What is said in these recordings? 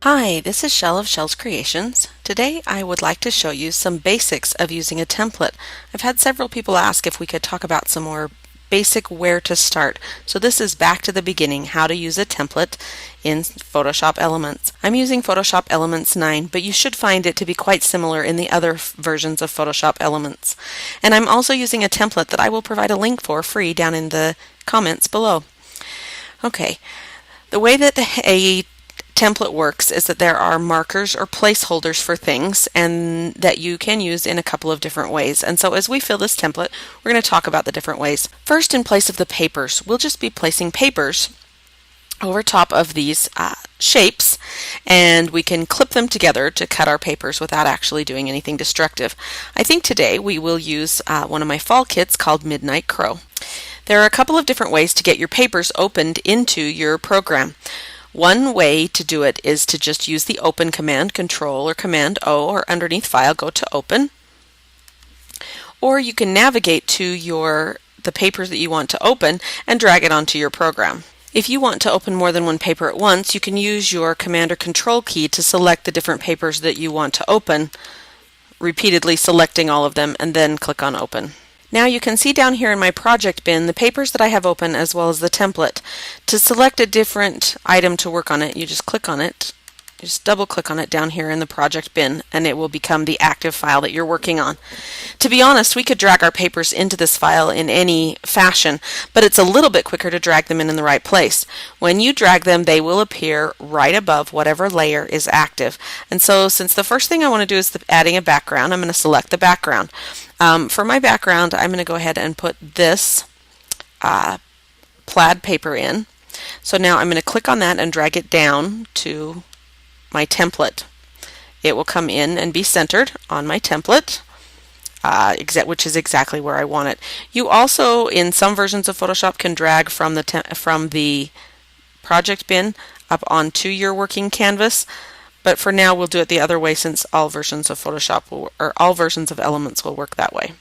Hi, this is Shell of Shell's Creations. Today I would like to show you some basics of using a template. I've had several people ask if we could talk about some more basic where to start. So this is back to the beginning, how to use a template in Photoshop Elements. I'm using Photoshop Elements 9, but you should find it to be quite similar in the other versions of Photoshop Elements. And I'm also using a template that I will provide a link for free down in the comments below. Okay, the way that a template works is that there are markers or placeholders for things and that you can use in a couple of different ways. And so as we fill this template, we're going to talk about the different ways. First, in place of the papers, we'll just be placing papers over top of these shapes, and we can clip them together to cut our papers without actually doing anything destructive. I think today we will use one of my fall kits called Midnight Crow. There are a couple of different ways to get your papers opened into your program. One way to do it is to just use the Open command, Control or Command O, or underneath File, go to Open. Or you can navigate to the papers that you want to open and drag it onto your program. If you want to open more than one paper at once, you can use your Command or Control key to select the different papers that you want to open, repeatedly selecting all of them, and then click on Open. Now you can see down here in my project bin the papers that I have open as well as the template. To select a different item to work on it, you just click on it, just double click on it down here in the project bin, and it will become the active file that you're working on. To be honest, we could drag our papers into this file in any fashion, but it's a little bit quicker to drag them in the right place. When you drag them, they will appear right above whatever layer is active. And so since the first thing I want to do is adding a background, I'm going to select the background. For my background, I'm going to go ahead and put this plaid paper in. So now I'm going to click on that and drag it down to my template. It will come in and be centered on my template, which is exactly where I want it. You also, in some versions of Photoshop, can drag from the project bin up onto your working canvas. But for now, we'll do it the other way since all versions of all versions of Elements will work that way.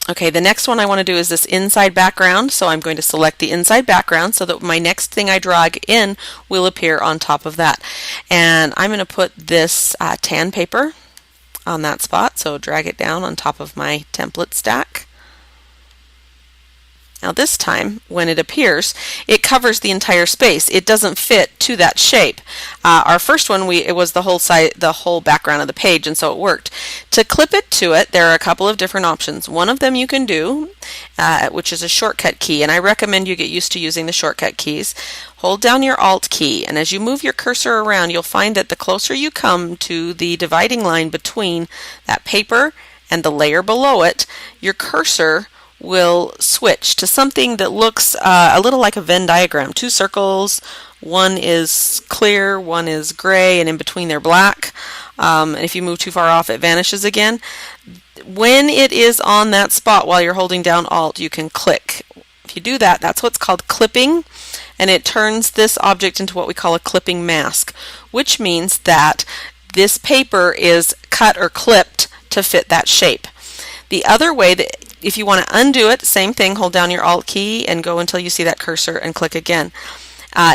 Okay, the next one I want to do is this inside background, so I'm going to select the inside background so that my next thing I drag in will appear on top of that. And I'm going to put this tan paper on that spot, so drag it down on top of my template stack. Now this time, when it appears, it covers the entire space. It doesn't fit to that shape. Our first one, it was the whole background of the page, and so it worked. To clip it to it, there are a couple of different options. One of them you can do, which is a shortcut key, and I recommend you get used to using the shortcut keys. Hold down your Alt key, and as you move your cursor around, you'll find that the closer you come to the dividing line between that paper and the layer below it, your cursor will switch to something that looks a little like a Venn diagram. Two circles, one is clear, one is gray, and in between they're black. And if you move too far off, it vanishes again. When it is on that spot while you're holding down Alt, you can click. If you do that, that's what's called clipping, and it turns this object into what we call a clipping mask, which means that this paper is cut or clipped to fit that shape. The other way that if you want to undo it, same thing, hold down your Alt key and go until you see that cursor and click again.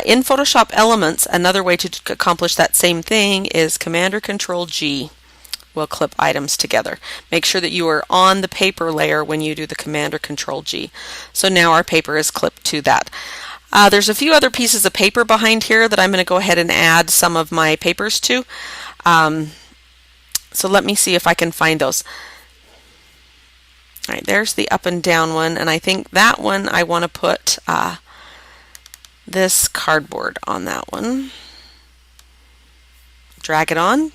In Photoshop Elements, another way to accomplish that same thing is Command or Control G will clip items together. Make sure that you are on the paper layer when you do the Command or Control G. So now our paper is clipped to that. There's a few other pieces of paper behind here that I'm going to go ahead and add some of my papers to. So let me see if I can find those. All right, there's the up and down one, and I think that one I want to put this cardboard on that one. Drag it on.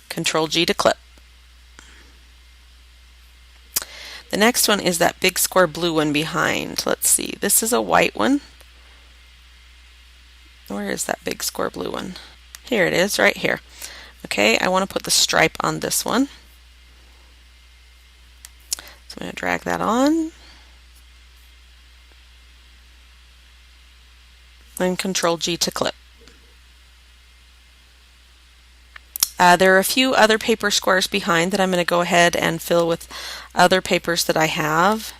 Control G to clip. The next one is that big square blue one behind. Let's see, this is a white one. Where is that big square blue one? Here it is, right here. Okay, I want to put the stripe on this one. So I'm going to drag that on. And Control G to clip. There are a few other paper squares behind that I'm going to go ahead and fill with other papers that I have.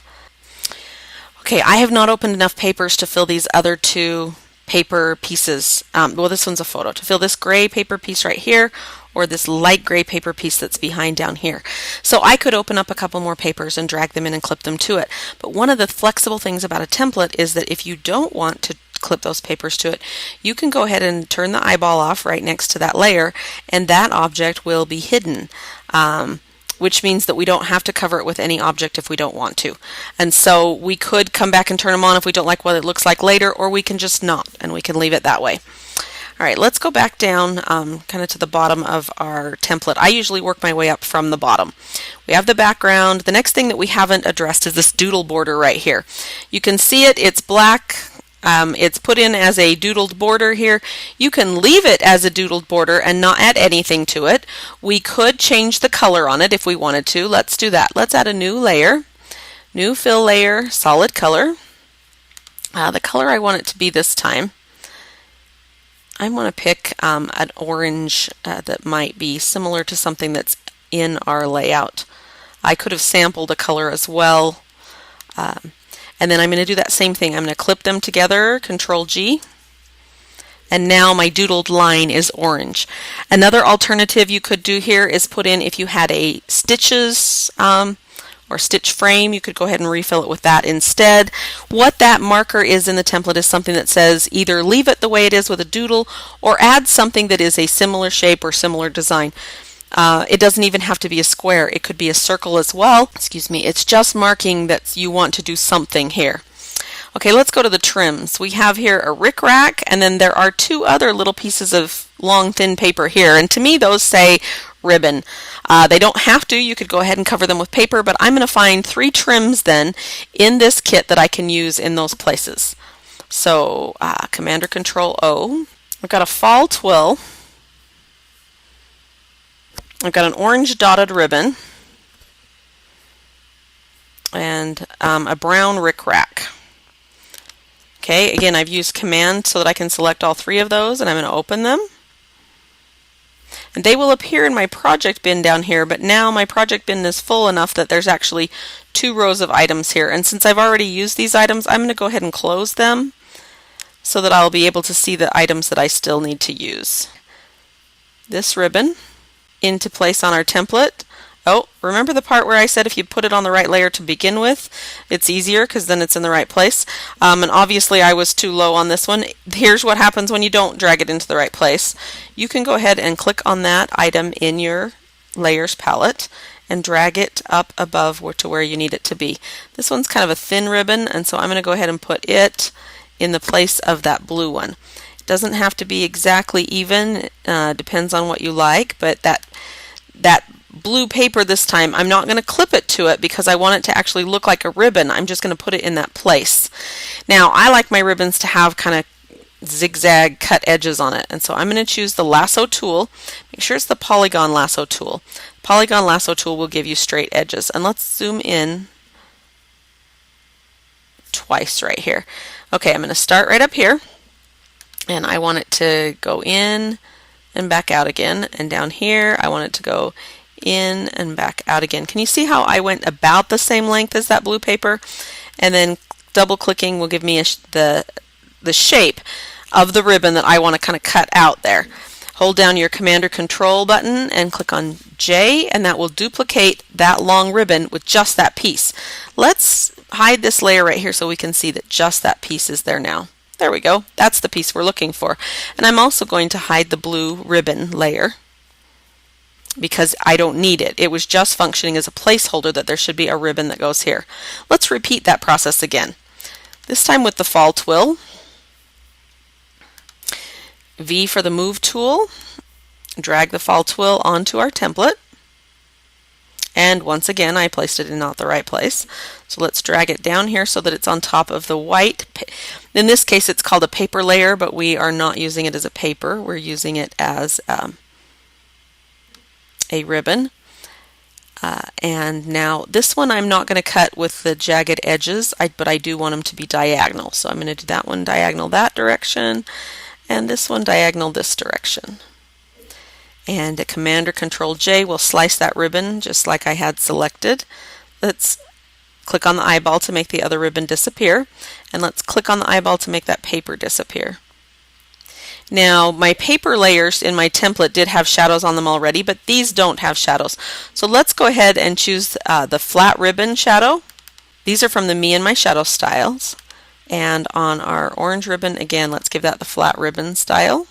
Okay, I have not opened enough papers to fill these other two paper pieces. Well, this one's a photo. To fill this gray paper piece right here, or this light gray paper piece that's behind down here. So I could open up a couple more papers and drag them in and clip them to it. But one of the flexible things about a template is that if you don't want to clip those papers to it, you can go ahead and turn the eyeball off right next to that layer, and that object will be hidden. Which means that we don't have to cover it with any object if we don't want to. And so we could come back and turn them on if we don't like what it looks like later, or we can just not, and we can leave it that way. All right, let's go back down kind of to the bottom of our template. I usually work my way up from the bottom. We have the background. The next thing that we haven't addressed is this doodle border right here. You can see it, it's black. It's put in as a doodled border here. You can leave it as a doodled border and not add anything to it. We could change the color on it if we wanted to. Let's do that. Let's add a new layer, new fill layer, solid color. The color I want it to be this time, I want to pick an orange that might be similar to something that's in our layout. I could have sampled a color as well. And then I'm going to do that same thing. I'm going to clip them together, Control G. And now my doodled line is orange. Another alternative you could do here is put in, if you had a stitches or stitch frame, you could go ahead and refill it with that instead. What that marker is in the template is something that says either leave it the way it is with a doodle or add something that is a similar shape or similar design. It doesn't even have to be a square. It could be a circle as well. Excuse me. It's just marking that you want to do something here. Okay, let's go to the trims. We have here a rickrack, and then there are two other little pieces of long, thin paper here. And to me, those say ribbon. They don't have to. You could go ahead and cover them with paper, but I'm going to find 3 trims then in this kit that I can use in those places. So, Command or Control O. I've got a fall twill. I've got an orange dotted ribbon and a brown rickrack. Okay, again, I've used Command so that I can select all 3 of those, and I'm going to open them. And they will appear in my project bin down here, but now my project bin is full enough that there's actually 2 rows of items here. And since I've already used these items, I'm going to go ahead and close them so that I'll be able to see the items that I still need to use. This ribbon into place on our template. Oh, remember the part where I said if you put it on the right layer to begin with, it's easier because then it's in the right place. And obviously I was too low on this one. Here's what happens when you don't drag it into the right place. You can go ahead and click on that item in your layers palette and drag it up above to where you need it to be. This one's kind of a thin ribbon, and so I'm going to go ahead and put it in the place of that blue one. Doesn't have to be exactly even, depends on what you like, but that blue paper this time, I'm not going to clip it to it because I want it to actually look like a ribbon. I'm just going to put it in that place. Now, I like my ribbons to have kind of zigzag cut edges on it, and so I'm going to choose the lasso tool. Make sure it's the polygon lasso tool. Polygon lasso tool will give you straight edges, and let's zoom in twice right here. Okay, I'm going to start right up here. And I want it to go in and back out again. And down here, I want it to go in and back out again. Can you see how I went about the same length as that blue paper? And then double clicking will give me the shape of the ribbon that I want to kind of cut out there. Hold down your Command or Control button and click on J, and that will duplicate that long ribbon with just that piece. Let's hide this layer right here so we can see that just that piece is there now. There we go. That's the piece we're looking for. And I'm also going to hide the blue ribbon layer because I don't need it. It was just functioning as a placeholder that there should be a ribbon that goes here. Let's repeat that process again. This time with the fall twill. V for the move tool. Drag the fall twill onto our template. And once again, I placed it in not the right place. So let's drag it down here so that it's on top of the white. In this case, it's called a paper layer, but we are not using it as a paper. We're using it as a ribbon. And now this one I'm not going to cut with the jagged edges, but I do want them to be diagonal. So I'm going to do that one diagonal that direction, and this one diagonal this direction. And a Command or Control J will slice that ribbon just like I had selected. Let's click on the eyeball to make the other ribbon disappear, and let's click on the eyeball to make that paper disappear. Now, my paper layers in my template did have shadows on them already, but these don't have shadows. So let's go ahead and choose the flat ribbon shadow. These are from the Me and My Shadow styles. And on our orange ribbon, again, let's give that the flat ribbon style.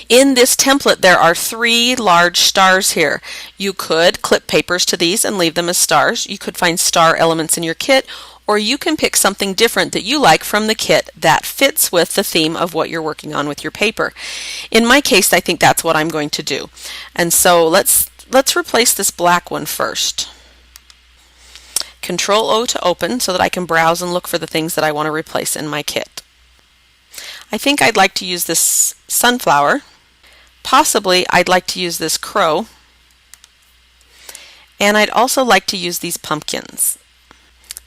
In this template, there are 3 large stars here. You could clip papers to these and leave them as stars. You could find star elements in your kit, or you can pick something different that you like from the kit that fits with the theme of what you're working on with your paper. In my case, I think that's what I'm going to do. And so let's replace this black one first. Control O to open so that I can browse and look for the things that I want to replace in my kit. I think I'd like to use this sunflower. Possibly I'd like to use this crow. And I'd also like to use these pumpkins.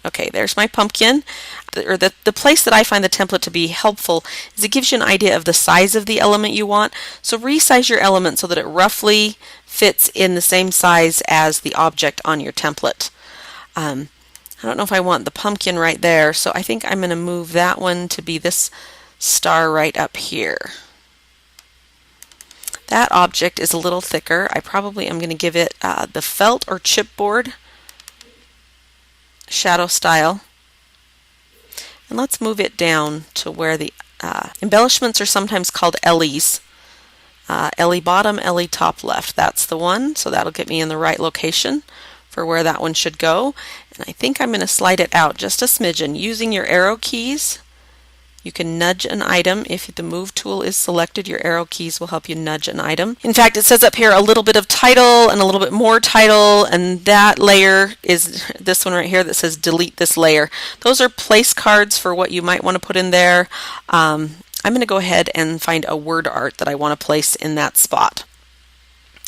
Okay, there's my pumpkin. The place that I find the template to be helpful is it gives you an idea of the size of the element you want. So resize your element so that it roughly fits in the same size as the object on your template. I don't know if I want the pumpkin right there, so I think I'm going to move that one to be this star right up here. That object is a little thicker. I probably am going to give it the felt or chipboard shadow style. And let's move it down to where the embellishments are sometimes called LEs. LE bottom, LE top left. That's the one, so that'll get me in the right location for where that one should go. And I think I'm going to slide it out just a smidgen. Using your arrow keys, you can nudge an item. If the move tool is selected, your arrow keys will help you nudge an item. In fact, it says up here a little bit of title and a little bit more title, and that layer is this one right here that says delete this layer. Those are place cards for what you might want to put in there. I'm going to go ahead and find a word art that I want to place in that spot.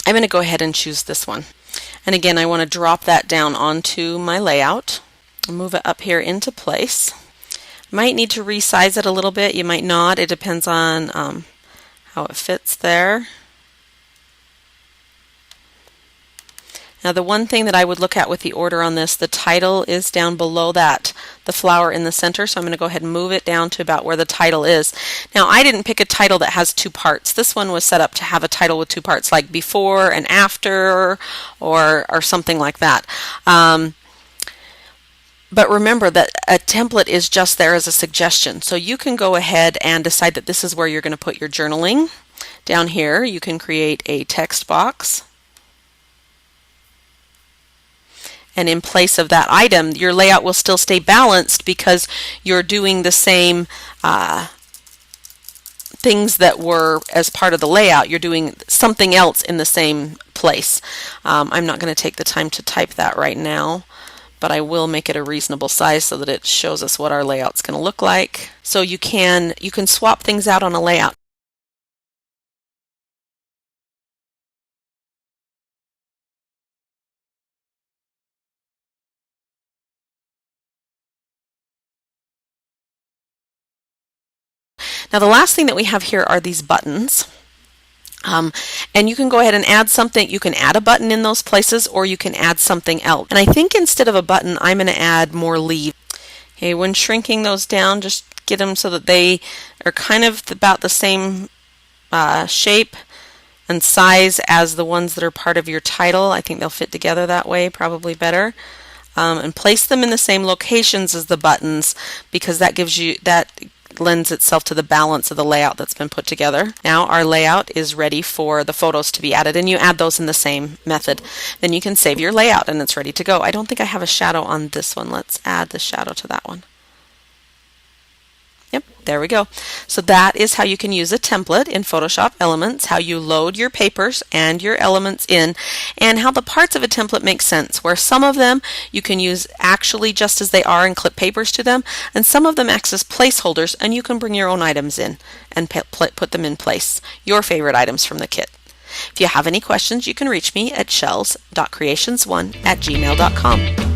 I'm going to go ahead and choose this one. And again, I want to drop that down onto my layout and move it up here into place. Might need to resize it a little bit. You might not. It depends on how it fits there. Now the one thing that I would look at with the order on this, the title is down below that, the flower in the center, so I'm going to go ahead and move it down to about where the title is. Now I didn't pick a title that has 2 parts. This one was set up to have a title with 2 parts, like before and after, or something like that. But remember that a template is just there as a suggestion, so you can go ahead and decide that this is where you're going to put your journaling. Down here you can create a text box. And in place of that item, your layout will still stay balanced because you're doing the same things that were as part of the layout. You're doing something else in the same place. I'm not going to take the time to type that right now, but I will make it a reasonable size so that it shows us what our layout's going to look like. So you can swap things out on a layout. Now the last thing that we have here are these buttons. And you can go ahead and add something. You can add a button in those places, or you can add something else. And I think instead of a button, I'm going to add more leaves. Okay, when shrinking those down, just get them so that they are kind of about the same shape and size as the ones that are part of your title. I think they'll fit together that way, probably better. And place them in the same locations as the buttons, because that lends itself to the balance of the layout that's been put together. Now our layout is ready for the photos to be added, and you add those in the same method. Then you can save your layout and it's ready to go. I don't think I have a shadow on this one. Let's add the shadow to that one. Yep, there we go. So that is how you can use a template in Photoshop Elements, how you load your papers and your elements in, and how the parts of a template make sense, where some of them you can use actually just as they are and clip papers to them, and some of them act as placeholders, and you can bring your own items in and put them in place, your favorite items from the kit. If you have any questions, you can reach me at shells.creations1@gmail.com.